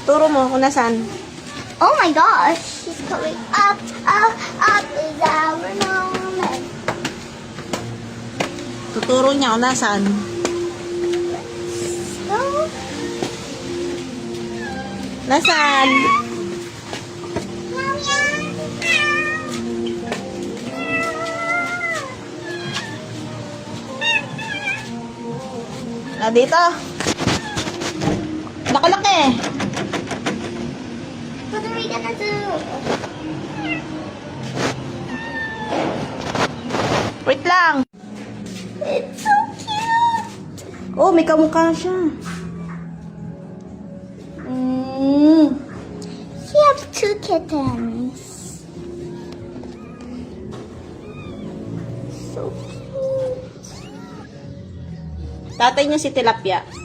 Turo mo kung nasaan. Oh my gosh, she's coming up, up, up is our moment. Tuturo niya kung nasaan. So, Nasaan? Ah, dito. Nakalaki. what are we gonna do? Wait lang. It's so cute. Oh, may kamukha siya. She has two kittens. So cute. Tatay niya si Tilapia.